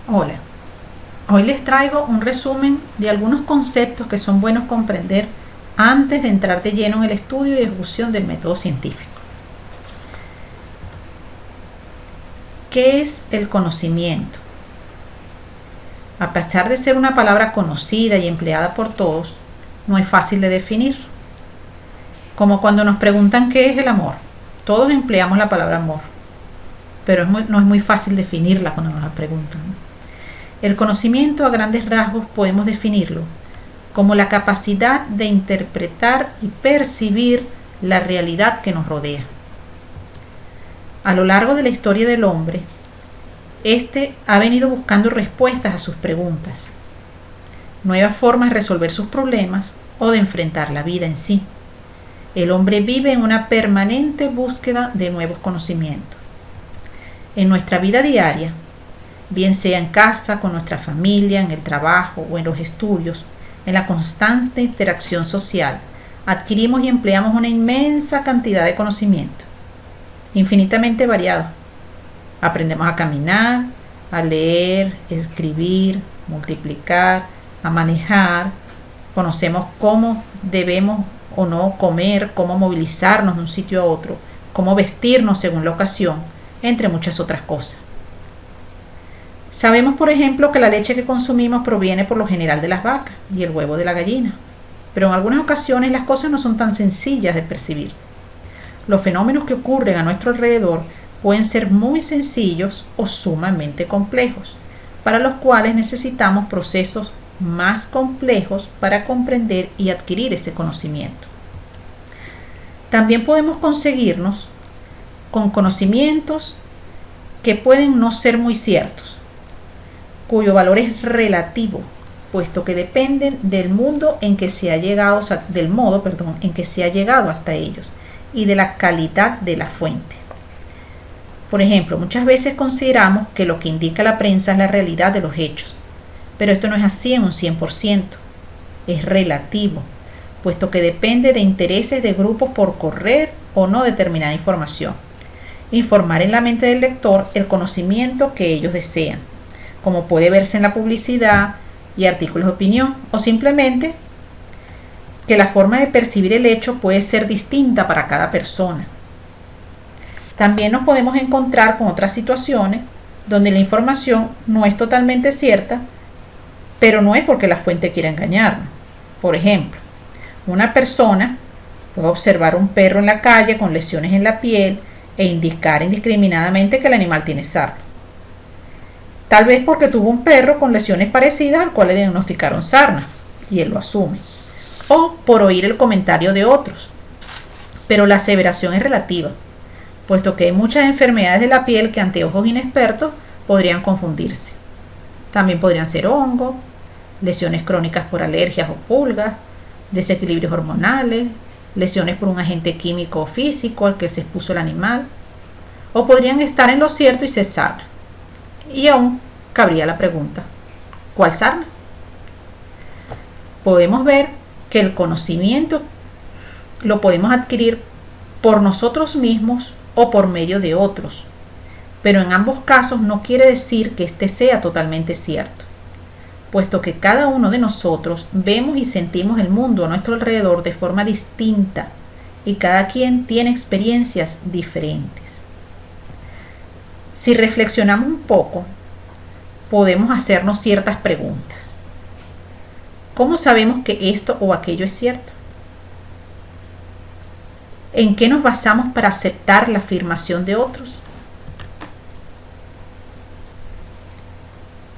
Hola, hoy les traigo un resumen de algunos conceptos que son buenos comprender antes de entrar de lleno en el estudio y ejecución del método científico. ¿Qué es el conocimiento? A pesar de ser una palabra conocida y empleada por todos, no es fácil de definir. Como cuando nos preguntan qué es el amor. Todos empleamos la palabra amor, pero no es muy fácil definirla cuando nos la preguntan. El conocimiento, a grandes rasgos, podemos definirlo como la capacidad de interpretar y percibir la realidad que nos rodea. A lo largo de la historia del hombre, este ha venido buscando respuestas a sus preguntas, nuevas formas de resolver sus problemas o de enfrentar la vida en sí. El hombre vive en una permanente búsqueda de nuevos conocimientos. En nuestra vida diaria, bien sea en casa, con nuestra familia, en el trabajo o en los estudios, en la constante interacción social, adquirimos y empleamos una inmensa cantidad de conocimiento, infinitamente variado. Aprendemos a caminar, a leer, escribir, multiplicar, a manejar, conocemos cómo debemos o no comer, cómo movilizarnos de un sitio a otro, cómo vestirnos según la ocasión, entre muchas otras cosas. Sabemos, por ejemplo, que la leche que consumimos proviene por lo general de las vacas y el huevo de la gallina, pero en algunas ocasiones las cosas no son tan sencillas de percibir. Los fenómenos que ocurren a nuestro alrededor pueden ser muy sencillos o sumamente complejos, para los cuales necesitamos procesos más complejos para comprender y adquirir ese conocimiento. También podemos conseguirnos con conocimientos que pueden no ser muy ciertos, cuyo valor es relativo, puesto que dependen del mundo en que se ha llegado, del modo en que se ha llegado hasta ellos y de la calidad de la fuente. Por ejemplo, muchas veces consideramos que lo que indica la prensa es la realidad de los hechos, pero esto no es así en un 100%, es relativo, puesto que depende de intereses de grupos por correr o no determinada información. Informar en la mente del lector el conocimiento que ellos desean, como puede verse en la publicidad y artículos de opinión, o simplemente que la forma de percibir el hecho puede ser distinta para cada persona. También nos podemos encontrar con otras situaciones donde la información no es totalmente cierta, pero no es porque la fuente quiera engañarnos. Por ejemplo, una persona puede observar un perro en la calle con lesiones en la piel e indicar indiscriminadamente que el animal tiene sarna. Tal vez porque tuvo un perro con lesiones parecidas al cual le diagnosticaron sarna, y él lo asume. O por oír el comentario de otros. Pero la aseveración es relativa, puesto que hay muchas enfermedades de la piel que ante ojos inexpertos podrían confundirse. También podrían ser hongos, lesiones crónicas por alergias o pulgas, desequilibrios hormonales, lesiones por un agente químico o físico al que se expuso el animal, o podrían estar en lo cierto y ser sarna. Y aún cabría la pregunta, ¿cuál sarna? Podemos ver que el conocimiento lo podemos adquirir por nosotros mismos o por medio de otros, pero en ambos casos no quiere decir que este sea totalmente cierto, puesto que cada uno de nosotros vemos y sentimos el mundo a nuestro alrededor de forma distinta y cada quien tiene experiencias diferentes. Si reflexionamos un poco, podemos hacernos ciertas preguntas. ¿Cómo sabemos que esto o aquello es cierto? ¿En qué nos basamos para aceptar la afirmación de otros?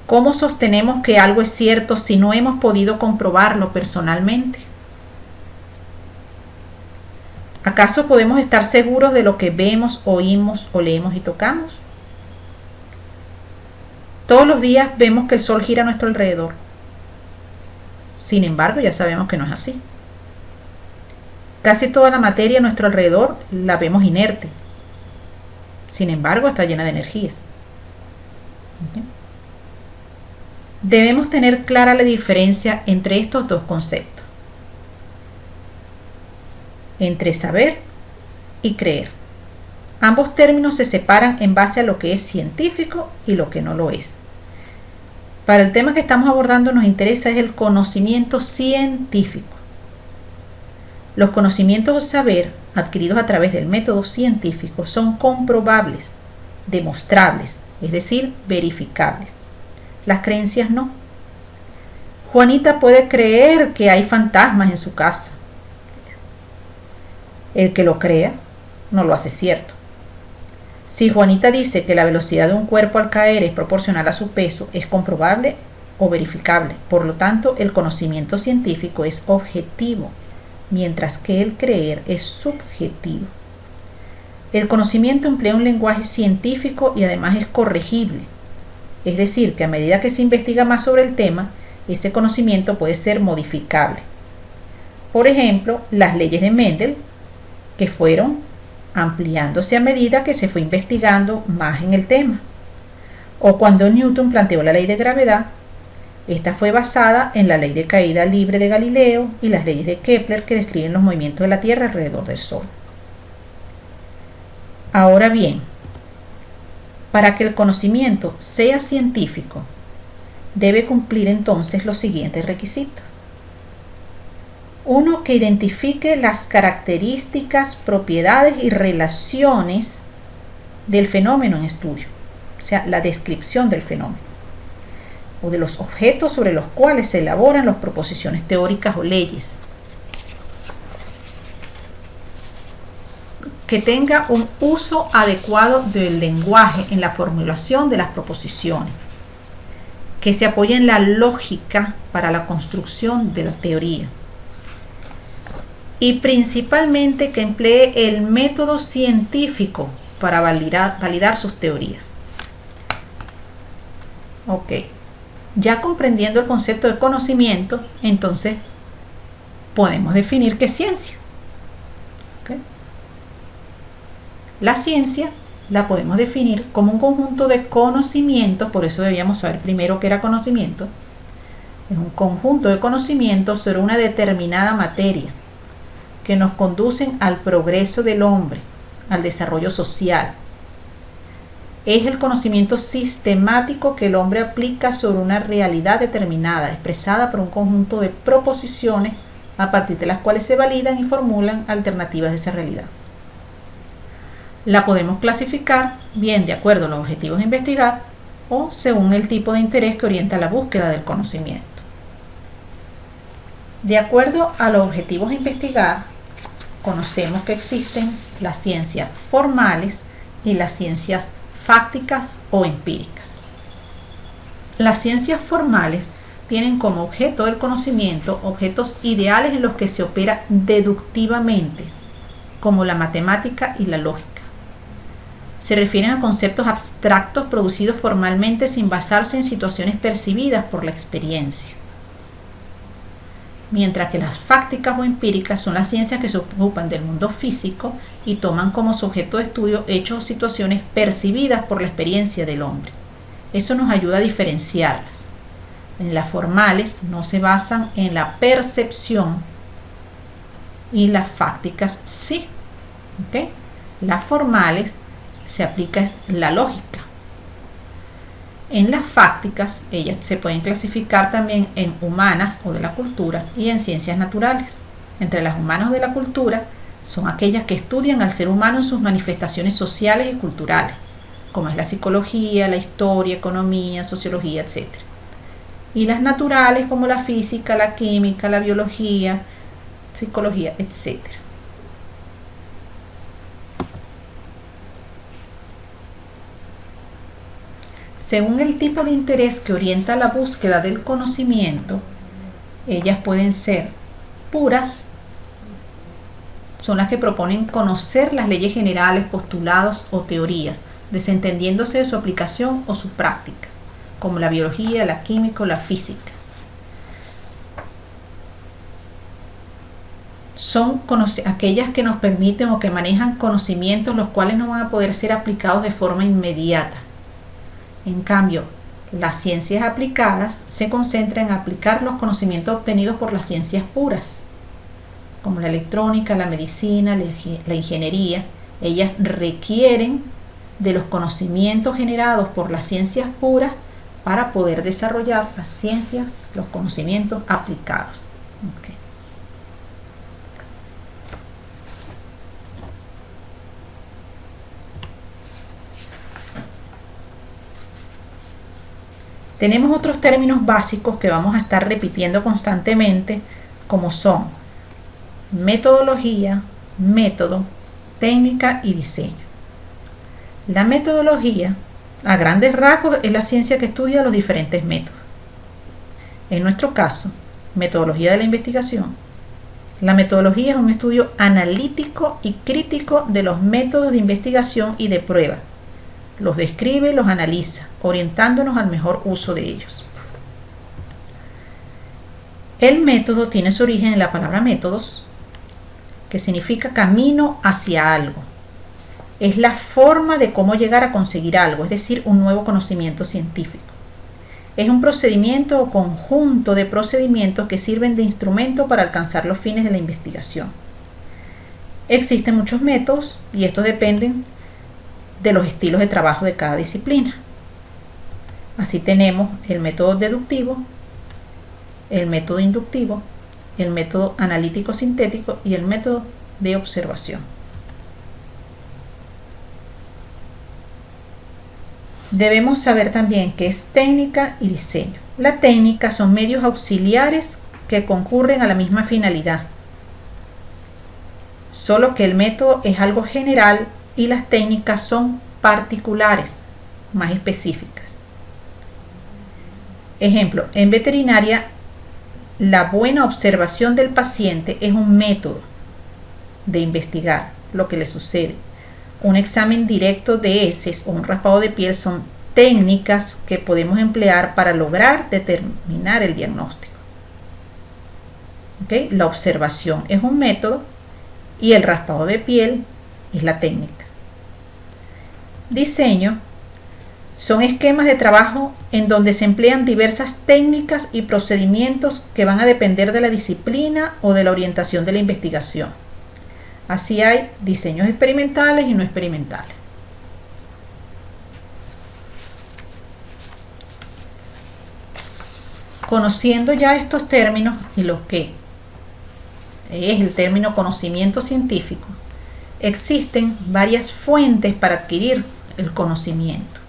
¿Cómo sostenemos que algo es cierto si no hemos podido comprobarlo personalmente? ¿Acaso podemos estar seguros de lo que vemos, oímos o leemos y tocamos? Todos los días vemos que el sol gira a nuestro alrededor. Sin embargo, ya sabemos que no es así. Casi toda la materia a nuestro alrededor la vemos inerte. Sin embargo, está llena de energía. Debemos tener clara la diferencia entre estos dos conceptos, entre saber y creer. Ambos términos se separan en base a lo que es científico y lo que no lo es. Para el tema que estamos abordando nos interesa es el conocimiento científico. Los conocimientos o saber adquiridos a través del método científico son comprobables, demostrables, es decir, verificables. Las creencias no. Juanita puede creer que hay fantasmas en su casa. El que lo crea no lo hace cierto. Si Juanita dice que la velocidad de un cuerpo al caer es proporcional a su peso, es comprobable o verificable. Por lo tanto, el conocimiento científico es objetivo, mientras que el creer es subjetivo. El conocimiento emplea un lenguaje científico y además es corregible. Es decir, que a medida que se investiga más sobre el tema, ese conocimiento puede ser modificable. Por ejemplo, las leyes de Mendel, que fueron ampliándose a medida que se fue investigando más en el tema. O cuando Newton planteó la ley de gravedad, esta fue basada en la ley de caída libre de Galileo y las leyes de Kepler que describen los movimientos de la Tierra alrededor del Sol. Ahora bien, para que el conocimiento sea científico, debe cumplir entonces los siguientes requisitos. 1. Que identifique las características, propiedades y relaciones del fenómeno en estudio, o sea, la descripción del fenómeno, o de los objetos sobre los cuales se elaboran las proposiciones teóricas o leyes. Que tenga un uso adecuado del lenguaje en la formulación de las proposiciones. Que se apoye en la lógica para la construcción de la teoría. Y principalmente que emplee el método científico para validar sus teorías. Ok, ya comprendiendo el concepto de conocimiento, entonces podemos definir qué es ciencia. Okay. La ciencia la podemos definir como un conjunto de conocimientos, por eso debíamos saber primero qué era conocimiento. Es un conjunto de conocimientos sobre una determinada materia, que nos conducen al progreso del hombre, al desarrollo social. Es el conocimiento sistemático que el hombre aplica sobre una realidad determinada, expresada por un conjunto de proposiciones a partir de las cuales se validan y formulan alternativas de esa realidad. La podemos clasificar bien de acuerdo a los objetivos a investigar o según el tipo de interés que orienta la búsqueda del conocimiento. De acuerdo a los objetivos a investigar, conocemos que existen las ciencias formales y las ciencias fácticas o empíricas. Las ciencias formales tienen como objeto del conocimiento objetos ideales en los que se opera deductivamente, como la matemática y la lógica. Se refieren a conceptos abstractos producidos formalmente sin basarse en situaciones percibidas por la experiencia. Mientras que las fácticas o empíricas son las ciencias que se ocupan del mundo físico y toman como su objeto de estudio hechos o situaciones percibidas por la experiencia del hombre. Eso nos ayuda a diferenciarlas. En las formales no se basan en la percepción y las fácticas sí. ¿Okay? Las formales se aplica la lógica. En las fácticas, ellas se pueden clasificar también en humanas o de la cultura y en ciencias naturales. Entre las humanas o de la cultura son aquellas que estudian al ser humano en sus manifestaciones sociales y culturales, como es la psicología, la historia, economía, sociología, etc. Y las naturales como la física, la química, la biología, psicología, etc. Según el tipo de interés que orienta la búsqueda del conocimiento, ellas pueden ser puras, son las que proponen conocer las leyes generales, postulados o teorías, desentendiéndose de su aplicación o su práctica, como la biología, la química o la física. Son aquellas que nos permiten o que manejan conocimientos los cuales no van a poder ser aplicados de forma inmediata. En cambio, las ciencias aplicadas se concentran en aplicar los conocimientos obtenidos por las ciencias puras, como la electrónica, la medicina, la ingeniería. Ellas requieren de los conocimientos generados por las ciencias puras para poder desarrollar las ciencias, los conocimientos aplicados. Okay. Tenemos otros términos básicos que vamos a estar repitiendo constantemente, como son metodología, método, técnica y diseño. La metodología, a grandes rasgos, es la ciencia que estudia los diferentes métodos. En nuestro caso, metodología de la investigación. La metodología es un estudio analítico y crítico de los métodos de investigación y de prueba. Los describe y los analiza, orientándonos al mejor uso de ellos. El método tiene su origen en la palabra métodos, que significa camino hacia algo. Es la forma de cómo llegar a conseguir algo, es decir, un nuevo conocimiento científico. Es un procedimiento o conjunto de procedimientos que sirven de instrumento para alcanzar los fines de la investigación. Existen muchos métodos y estos dependen de los estilos de trabajo de cada disciplina. Así tenemos el método deductivo, el método inductivo, el método analítico sintético y el método de observación. Debemos saber también qué es técnica y diseño. La técnica son medios auxiliares que concurren a la misma finalidad, solo que el método es algo general y las técnicas son particulares, más específicas. Ejemplo, en veterinaria, la buena observación del paciente es un método de investigar lo que le sucede. Un examen directo de heces o un raspado de piel son técnicas que podemos emplear para lograr determinar el diagnóstico. ¿Okay? La observación es un método y el raspado de piel es la técnica. Diseño son esquemas de trabajo en donde se emplean diversas técnicas y procedimientos que van a depender de la disciplina o de la orientación de la investigación. Así hay diseños experimentales y no experimentales. Conociendo ya estos términos y lo que es el término conocimiento científico, existen varias fuentes para adquirir el conocimiento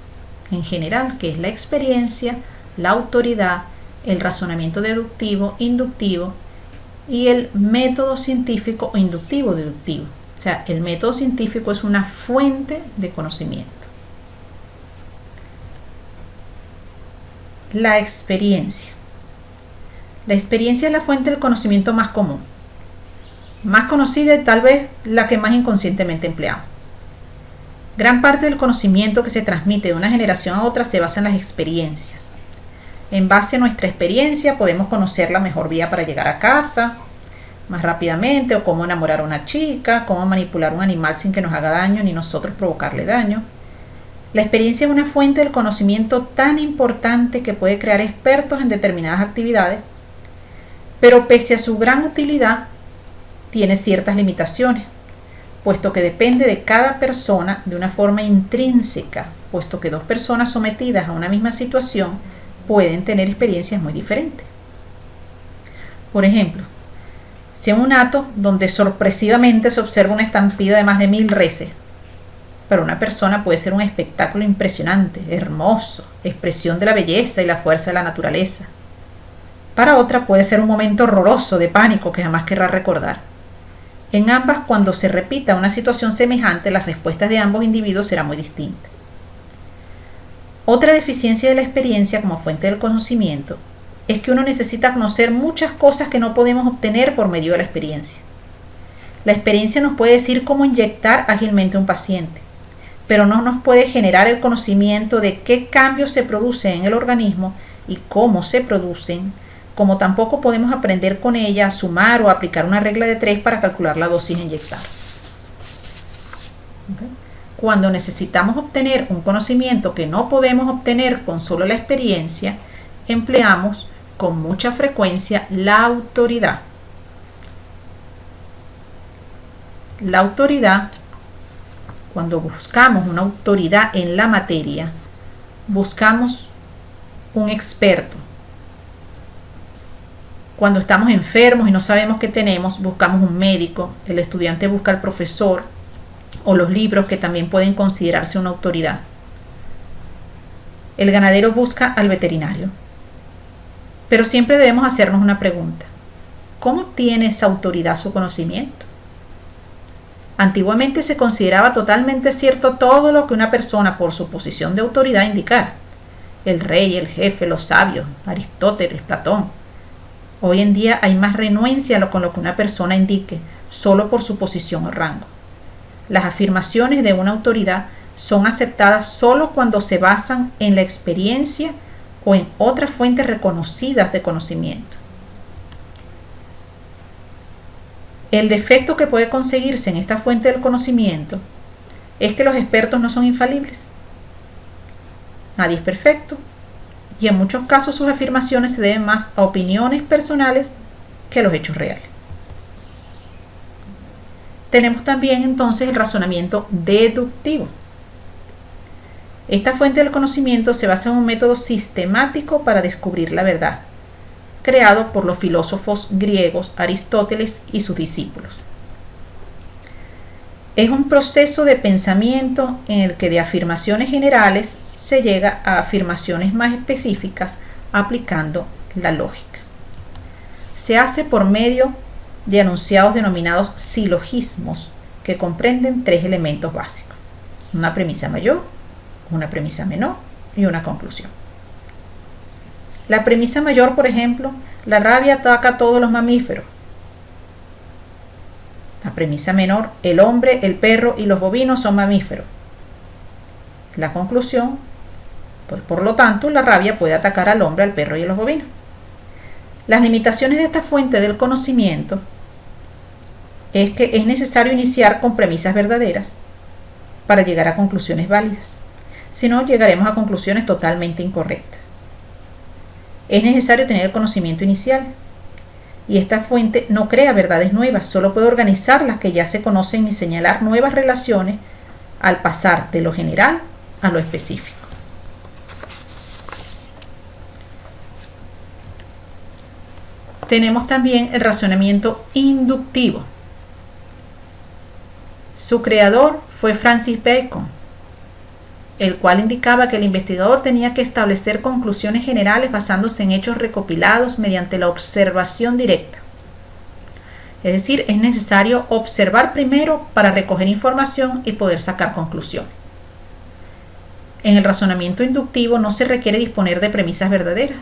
en general, que es la experiencia, la autoridad, el razonamiento deductivo, inductivo y el método científico o inductivo deductivo. O sea, el método científico es una fuente de conocimiento. La experiencia. La experiencia es la fuente del conocimiento más común, más conocida y tal vez la que más inconscientemente empleamos. Gran parte del conocimiento que se transmite de una generación a otra se basa en las experiencias. En base a nuestra experiencia podemos conocer la mejor vía para llegar a casa más rápidamente, o cómo enamorar a una chica, cómo manipular un animal sin que nos haga daño ni nosotros provocarle daño. La experiencia es una fuente del conocimiento tan importante que puede crear expertos en determinadas actividades, pero pese a su gran utilidad, tiene ciertas limitaciones, puesto que depende de cada persona de una forma intrínseca, puesto que dos personas sometidas a una misma situación pueden tener experiencias muy diferentes. Por ejemplo, si en un hato donde sorpresivamente se observa una estampida de más de 1000 reses, para una persona puede ser un espectáculo impresionante, hermoso, expresión de la belleza y la fuerza de la naturaleza. Para otra puede ser un momento horroroso de pánico que jamás querrá recordar. En ambas, cuando se repita una situación semejante, las respuestas de ambos individuos serán muy distintas. Otra deficiencia de la experiencia como fuente del conocimiento es que uno necesita conocer muchas cosas que no podemos obtener por medio de la experiencia. La experiencia nos puede decir cómo inyectar ágilmente a un paciente, pero no nos puede generar el conocimiento de qué cambios se producen en el organismo y cómo se producen, como tampoco podemos aprender con ella a sumar o aplicar una regla de 3 para calcular la dosis a inyectar. ¿Okay? Cuando necesitamos obtener un conocimiento que no podemos obtener con solo la experiencia, empleamos con mucha frecuencia la autoridad. La autoridad, cuando buscamos una autoridad en la materia, buscamos un experto. Cuando estamos enfermos y no sabemos qué tenemos, buscamos un médico, el estudiante busca al profesor o los libros, que también pueden considerarse una autoridad. El ganadero busca al veterinario. Pero siempre debemos hacernos una pregunta: ¿cómo tiene esa autoridad su conocimiento? Antiguamente se consideraba totalmente cierto todo lo que una persona por su posición de autoridad indicara. El rey, el jefe, los sabios, Aristóteles, Platón. Hoy en día hay más renuencia con lo que una persona indique, solo por su posición o rango. Las afirmaciones de una autoridad son aceptadas solo cuando se basan en la experiencia o en otras fuentes reconocidas de conocimiento. El defecto que puede conseguirse en esta fuente del conocimiento es que los expertos no son infalibles. Nadie es perfecto y en muchos casos sus afirmaciones se deben más a opiniones personales que a los hechos reales. Tenemos también entonces el razonamiento deductivo. Esta fuente del conocimiento se basa en un método sistemático para descubrir la verdad, creado por los filósofos griegos Aristóteles y sus discípulos. Es un proceso de pensamiento en el que de afirmaciones generales se llega a afirmaciones más específicas aplicando la lógica. Se hace por medio de enunciados denominados silogismos, que comprenden tres elementos básicos: una premisa mayor, una premisa menor y una conclusión. La premisa mayor, por ejemplo: la rabia ataca a todos los mamíferos. La premisa menor: el hombre, el perro y los bovinos son mamíferos. La conclusión: pues por lo tanto, la rabia puede atacar al hombre, al perro y a los bovinos. Las limitaciones de esta fuente del conocimiento es que es necesario iniciar con premisas verdaderas para llegar a conclusiones válidas. Si no, llegaremos a conclusiones totalmente incorrectas. Es necesario tener el conocimiento inicial, y esta fuente no crea verdades nuevas, solo puede organizar las que ya se conocen y señalar nuevas relaciones al pasar de lo general a lo específico. Tenemos también el razonamiento inductivo. Su creador fue Francis Bacon, el cual indicaba que el investigador tenía que establecer conclusiones generales basándose en hechos recopilados mediante la observación directa. Es decir, es necesario observar primero para recoger información y poder sacar conclusiones. En el razonamiento inductivo no se requiere disponer de premisas verdaderas.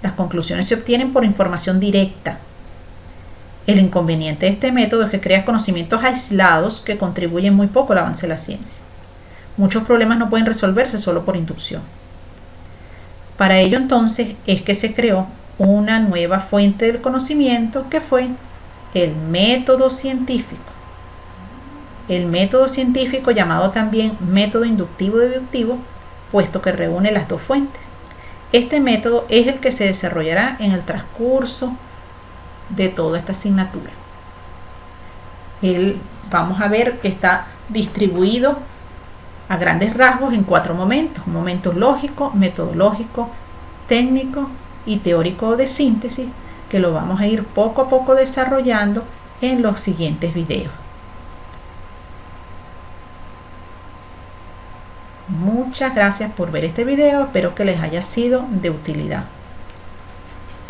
Las conclusiones se obtienen por información directa. El inconveniente de este método es que crea conocimientos aislados que contribuyen muy poco al avance de la ciencia. Muchos problemas no pueden resolverse solo por inducción. Para ello entonces es que se creó una nueva fuente del conocimiento, que fue el método científico. El método científico, llamado también método inductivo-deductivo, puesto que reúne las dos fuentes. Este método es el que se desarrollará en el transcurso de toda esta asignatura. Vamos a ver que está distribuido a grandes rasgos en 4 momentos: momento lógico, metodológico, técnico y teórico de síntesis, que lo vamos a ir poco a poco desarrollando en los siguientes videos. Muchas gracias por ver este video, espero que les haya sido de utilidad.